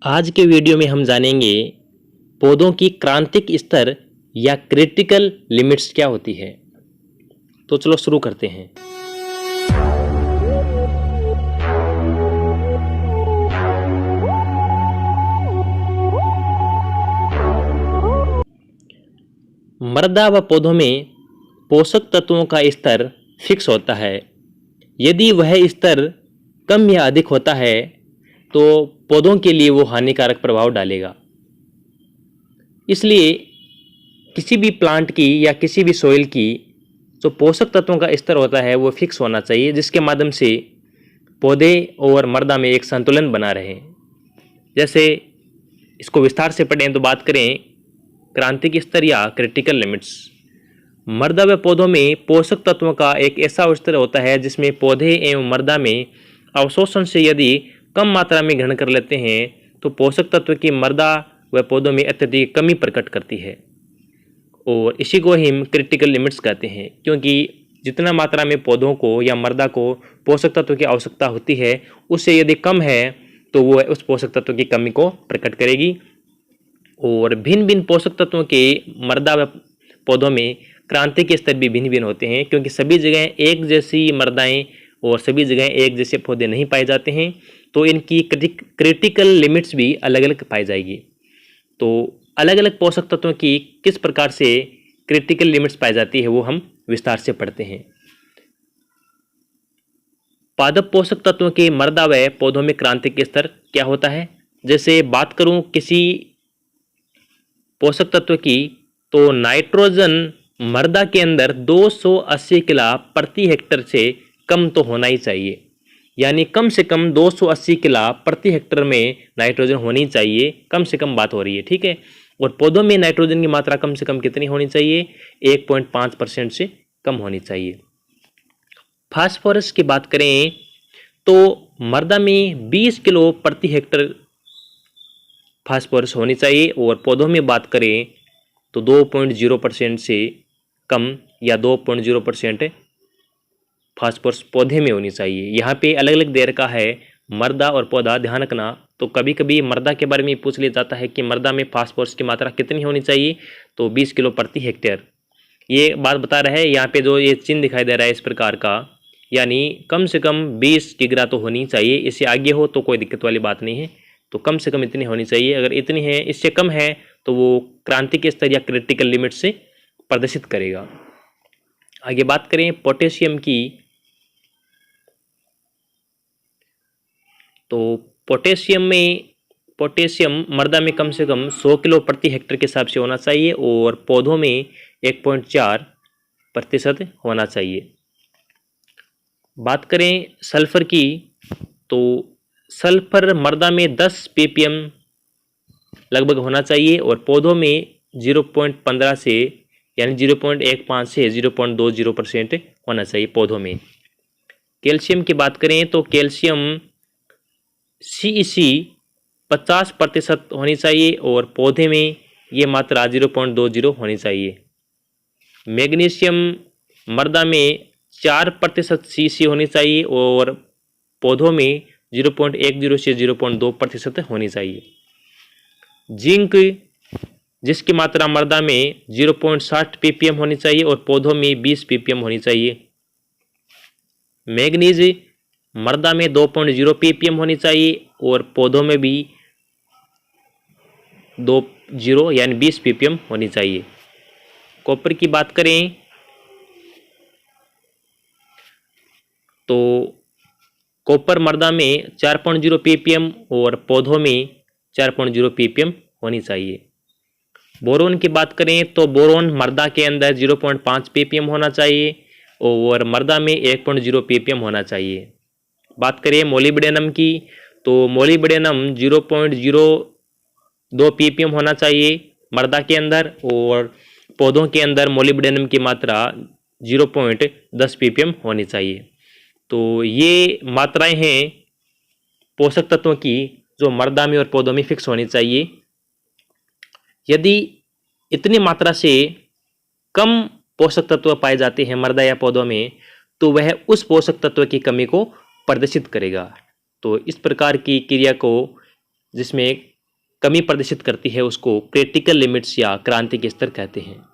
आज के वीडियो में हम जानेंगे पौधों की क्रांतिक स्तर या क्रिटिकल लिमिट्स क्या होती है। तो चलो शुरू करते हैं। मृदा व पौधों में पोषक तत्वों का स्तर फिक्स होता है। यदि वह स्तर कम या अधिक होता है तो पौधों के लिए वो हानिकारक प्रभाव डालेगा। इसलिए किसी भी प्लांट की या किसी भी सॉइल की जो पोषक तत्वों का स्तर होता है वो फिक्स होना चाहिए, जिसके माध्यम से पौधे और मृदा में एक संतुलन बना रहे। जैसे इसको विस्तार से पढ़ें तो बात करें क्रांतिक स्तर या क्रिटिकल लिमिट्स। मृदा व पौधों में पोषक तत्वों का एक ऐसा स्तर होता है जिसमें पौधे एवं मृदा में अवशोषण से यदि कम मात्रा में ग्रहण कर लेते हैं तो पोषक तत्व की मृदा व पौधों में अत्यधिक कमी प्रकट करती है, और इसी को हम क्रिटिकल लिमिट्स कहते हैं। क्योंकि जितना मात्रा में पौधों को या मृदा को पोषक तत्व की आवश्यकता होती है उससे यदि कम है तो वो उस पोषक तत्व की कमी को प्रकट करेगी। और भिन्न भिन्न पोषक तत्वों के मृदा व पौधों में क्रांति के स्तर भी भिन्न भिन्न होते हैं, क्योंकि सभी जगह एक जैसी मृदाएं और सभी जगह एक जैसे पौधे नहीं पाए जाते हैं, तो इनकी क्रिटिकल लिमिट्स भी अलग अलग पाई जाएगी। तो अलग अलग पोषक तत्वों की किस प्रकार से क्रिटिकल लिमिट्स पाई जाती है वो हम विस्तार से पढ़ते हैं। पादप पोषक तत्वों के मृदा व पौधों में क्रांतिक स्तर क्या होता है। जैसे बात करूं किसी पोषक तत्व की, तो नाइट्रोजन मृदा के अंदर 280 किलो प्रति हेक्टेयर से कम तो होना ही चाहिए, यानी कम से कम 280 किलो प्रति हेक्टेयर में नाइट्रोजन होनी चाहिए। कम से कम बात हो रही है, ठीक है। और पौधों में नाइट्रोजन की मात्रा कम से कम कितनी होनी चाहिए, 1.5% से कम होनी चाहिए। फास्फोरस की बात करें तो मृदा में 20 किलो प्रति हेक्टेयर फास्फोरस होनी चाहिए, और पौधों में बात करें तो 2.0% से कम या 2.0% फास्फोरस पौधे में होनी चाहिए। यहाँ पे अलग अलग देर का है मृदा और पौधा, ध्यान रखना। तो कभी कभी मृदा के बारे में पूछ लिया जाता है कि मृदा में फास्फोरस की मात्रा कितनी होनी चाहिए, तो 20 किलो प्रति हेक्टेयर ये बात बता रहा है। यहाँ पे जो ये चिन्ह दिखाई दे रहा है इस प्रकार का, यानी कम से कम 20 किग्रा तो होनी चाहिए। इससे आगे हो तो कोई दिक्कत वाली बात नहीं है, तो कम से कम इतनी होनी चाहिए। अगर इतनी है, इससे कम है, तो वो क्रांति के स्तर या क्रिटिकल लिमिट से प्रदर्शित करेगा। आगे बात करें पोटेशियम की, तो पोटेशियम मृदा में कम से कम 100 किलो प्रति हेक्टेयर के हिसाब से होना चाहिए, और पौधों में 1.4% होना चाहिए। बात करें सल्फर की, तो सल्फर मृदा में 10 ppm लगभग होना चाहिए, और पौधों में 0.15 से यानी 0.15 से 0.20% होना चाहिए पौधों में। कैल्शियम की बात करें तो कैल्शियम CEC 50% होनी चाहिए, और पौधे में ये मात्रा 0.20 होनी चाहिए। मैग्नीशियम मृदा में 4% CEC होनी चाहिए, और पौधों में 0.10 से 0.2% होनी चाहिए। जिंक जिसकी मात्रा मृदा में 0.60 ppm होनी चाहिए, और पौधों में 20 ppm होनी चाहिए। मैग्नीज मृदा में 2.0 ppm होनी चाहिए, और पौधों में भी 20 यानी 20 ppm होनी चाहिए। कॉपर की बात करें तो कॉपर मृदा में 4.0 ppm और पौधों में 4.0 ppm होनी चाहिए। बोरोन की बात करें तो बोरोन मृदा के अंदर 0.5 ppm होना चाहिए, और मृदा में 1.0 ppm होना चाहिए। बात करें मोलिब्डेनम की, तो मोलिब्डेनम 0.02 ppm होना चाहिए मृदा के अंदर, और पौधों के अंदर मोलिब्डेनम की मात्रा 0.10 ppm होनी चाहिए। तो ये मात्राएं हैं पोषक तत्वों की जो मृदा में और पौधों में फिक्स होनी चाहिए। यदि इतनी मात्रा से कम पोषक तत्व पाए जाते हैं मृदा या पौधों में, तो वह उस पोषक तत्व की कमी को प्रदर्शित करेगा। तो इस प्रकार की क्रिया को जिसमें कमी प्रदर्शित करती है उसको क्रिटिकल लिमिट्स या क्रांतिक स्तर कहते हैं।